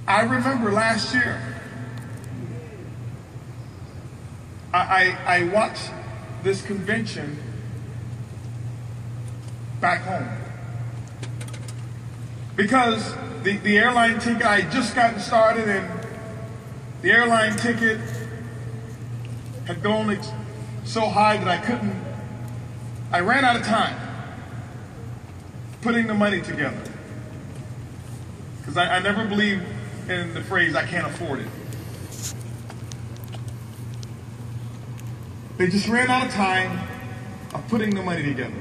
I remember last year, I watched this convention back home. Because the airline ticket, I had just gotten started, and the airline ticket had gone so high that I ran out of time putting the money together. Because I never believed in the phrase, I can't afford it. They just ran out of time of putting the money together.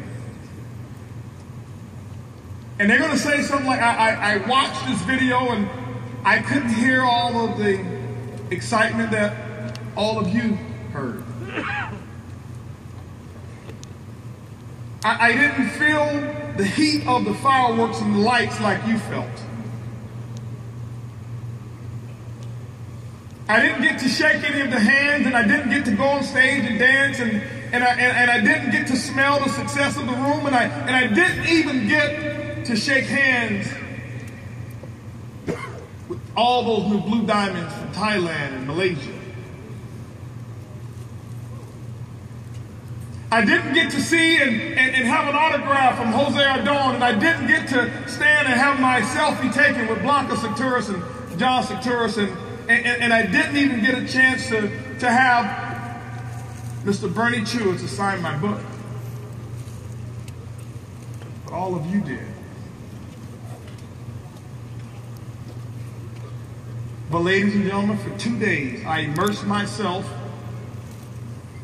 And they're going to say something like, I watched this video and I couldn't hear all of the excitement that all of you heard. I didn't feel the heat of the fireworks and the lights like you felt. I didn't get to shake any of the hands, and I didn't get to go on stage and dance, and I didn't get to smell the success of the room, and I didn't even get to shake hands with all those new blue diamonds from Thailand and Malaysia. I didn't get to see and have an autograph from Jose Ardon, and I didn't get to stand and have my selfie taken with Blanca Secturis and John Secturis, and I didn't even get a chance to have Mr. Bernie Chua to sign my book. But all of you did. But ladies and gentlemen, for 2 days, I immersed myself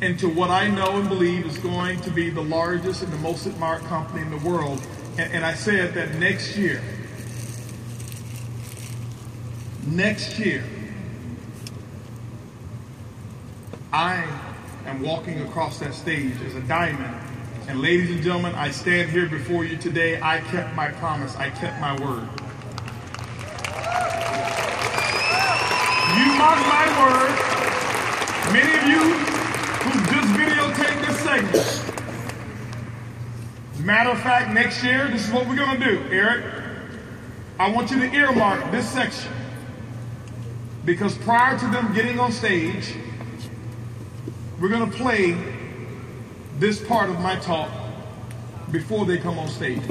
into what I know and believe is going to be the largest and the most admired company in the world. And I said that next year, I am walking across that stage as a diamond. And ladies and gentlemen, I stand here before you today. I kept my promise. I kept my word. You mark my word. Many of you who just videotaped this segment. As a matter of fact, next year, this is what we're going to do, Eric. I want you to earmark this section. Because prior to them getting on stage, we're going to play this part of my talk before they come on stage.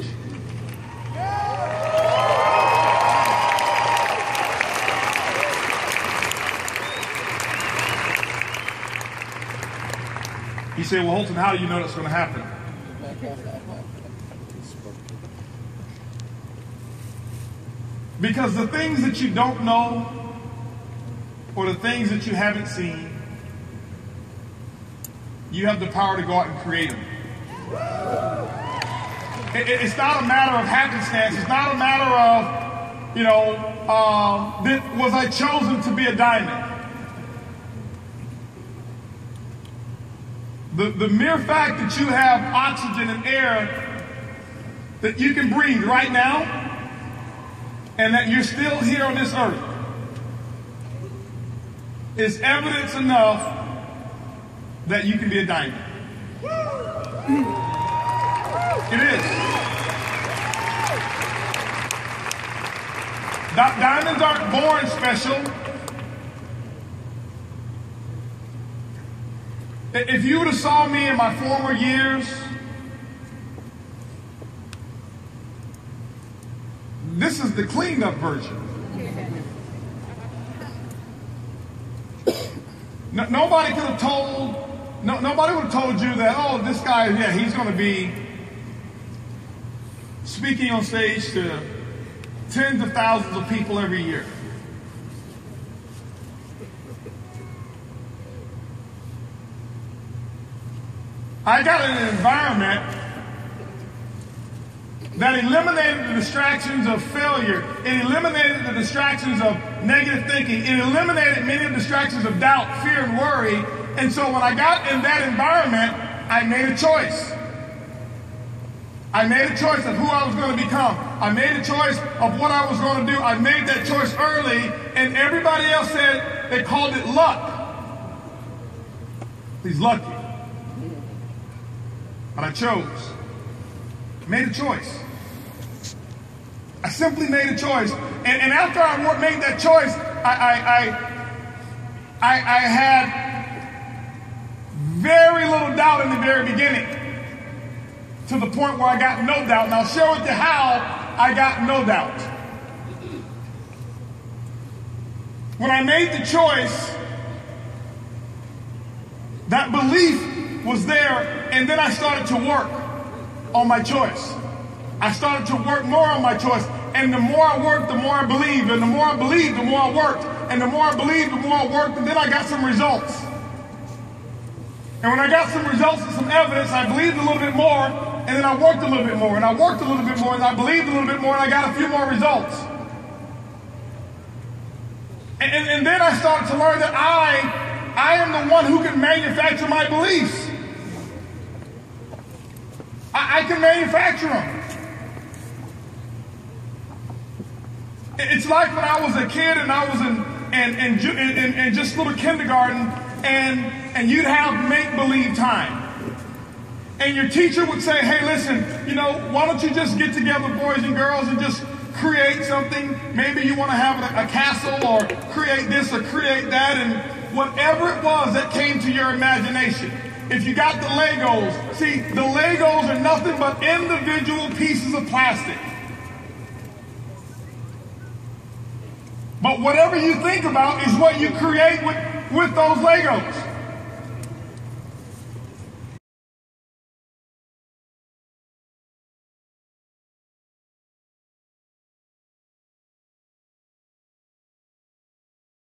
You say, well, Holton, how do you know that's going to happen? Because the things that you don't know, or the things that you haven't seen, you have the power to go out and create them. It's not a matter of happenstance. It's not a matter of, was I chosen to be a diamond? The mere fact that you have oxygen and air that you can breathe right now, and that you're still here on this earth, is evidence enough that you can be a diamond. It is. Diamonds aren't born special. If you would have saw me in my former years, this is the cleaned up version. Nobody could have told, nobody would have told you that, oh, this guy, yeah, he's going to be speaking on stage to tens of thousands of people every year. I got an environment that eliminated the distractions of failure. It eliminated the distractions of negative thinking. It eliminated many of the distractions of doubt, fear, and worry. And so when I got in that environment, I made a choice. I made a choice of who I was going to become. I made a choice of what I was going to do. I made that choice early, and everybody else said, they called it luck. He's lucky. But I chose. Made a choice. I simply made a choice. And after I made that choice, I had very little doubt in the very beginning, to the point where I got no doubt. And I'll share with you how I got no doubt. When I made the choice, that belief was there, and then I started to work on my choice. I started to work more on my choice, and the more I worked, the more I believed, and the more I believed, the more I worked, and the more I believed, the more I worked, and then I got some results. And when I got some results and some evidence, I believed a little bit more, and then I worked a little bit more, and I worked a little bit more, and I believed a little bit more, and I got a few more results. And then I started to learn that I am the one who can manufacture my beliefs. I can manufacture them. It's like when I was a kid and I was in just little kindergarten, and you'd have make-believe time. And your teacher would say, hey, listen, why don't you just get together, boys and girls, and just create something. Maybe you want to have a castle, or create this or create that, and whatever it was that came to your imagination. If you got the Legos, see, the Legos are nothing but individual pieces of plastic. But whatever you think about is what you create with those Legos.